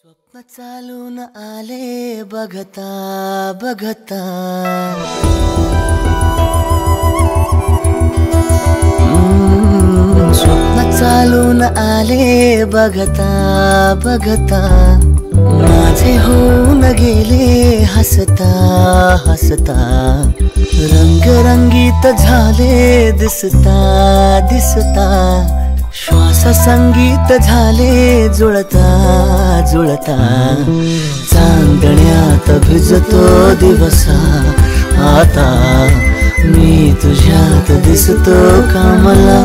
स्वप्न चालून आले बघता बघता, स्वप्न चालून आले बघता बघता, माझे होऊन गेले हसता हसता, रंगरंगीत झाले दिसता दिसता, श्वास संगीत झाले जुळता जुळता, चांदण्यात भिजतो दिवसा आता, मी तुझ्यात दिसतो का मला।